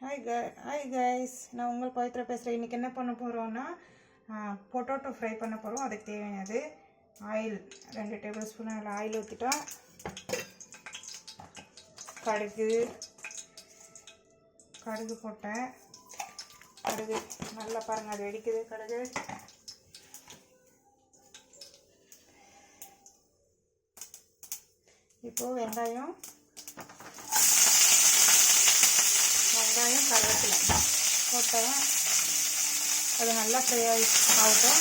Hi guys, நான் உங்கள் பவித்ரா பேசுகிறேன். இன்றைக்கி என்ன பண்ண போகிறோன்னா பொட்டேட்டோ ஃப்ரை பண்ண போகிறோம். அதுக்கு தேவையானது ஆயில் 2 டேபிள் ஸ்பூன் ஆயில் ஊற்றிட்டோம். கடுகு போட்டேன். கடுகு நல்லா பாருங்கள், அது வெடிக்குது. கடுகு இப்போது வெங்காயம் கருவேப்பிலை போட்டேன். அது நல்லா ஃப்ரை ஆகட்டும்.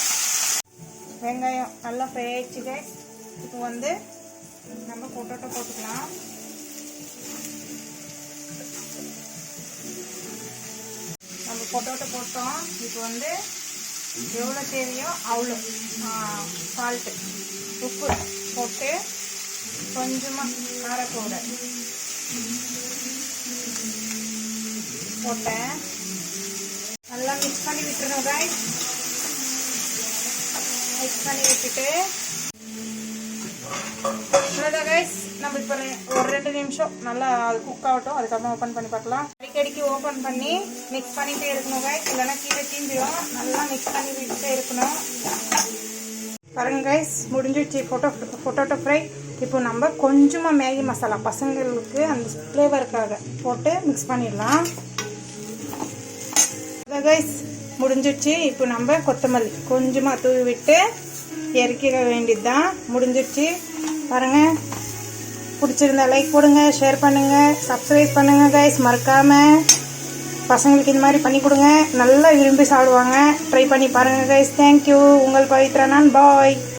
வெங்காயம் நல்லா ஃப்ரை ஆகிடுச்சு கைஸ். இப்போ நம்ம பொட்டேட்டோ போட்டுக்கலாம். நம்ம பொட்டேட்டோ போட்டோம். இப்போ எவ்வளோ தேவையோ அவ்வளோ சால்ட்டு, உப்பு போட்டு கொஞ்சமாக காரப்பவுடர் போட்டேன். நல்லா மிக்ஸ் பண்ணி விட்டுருணும் கைஸ். மிக்ஸ் பண்ணி விட்டுட்டு அவ்வளோதான் கைஸ். நம்ம இப்போ ஒரு 2 நிமிஷம் நல்லா அது குக் ஆகட்டும். அதுக்கப்புறம் ஓப்பன் பண்ணி பார்க்கலாம். அடிக்கடிக்கு ஓப்பன் பண்ணி மிக்ஸ் பண்ணிகிட்டே இருக்கணும் கைஸ், இல்லைன்னா கீழே தீஞ்சிடும். நல்லா மிக்ஸ் பண்ணி விட்டுட்டே இருக்கணும். பாருங்க கைஸ், முடிஞ்சிடுச்சு பொட்டேட்டோ ஃப்ரை. இப்போ நம்ம கொஞ்சமாக மேகி மசாலா பசங்களுக்கு அந்த ஃப்ளேவருக்காக போட்டு மிக்ஸ் பண்ணிடலாம். கைஸ் முடிஞ்சிடுச்சு. இப்போ நம்ம கொத்தமல்லி கொஞ்சமாக தூவி விட்டு இறக்கிட வேண்டியது தான். முடிஞ்சிடுச்சு. பாருங்கள், பிடிச்சிருந்தா லைக் போடுங்க, ஷேர் பண்ணுங்கள், சப்ஸ்கிரைப் பண்ணுங்கள் கைஸ். மறக்காமல் பசங்களுக்கு இந்த மாதிரி பண்ணி கொடுங்க. நல்லா விரும்பி சாப்பிடுவாங்க. ட்ரை பண்ணி பாருங்கள் கைஸ். தேங்க்யூ. உங்கள் பவித்ரா. நான் பாய்.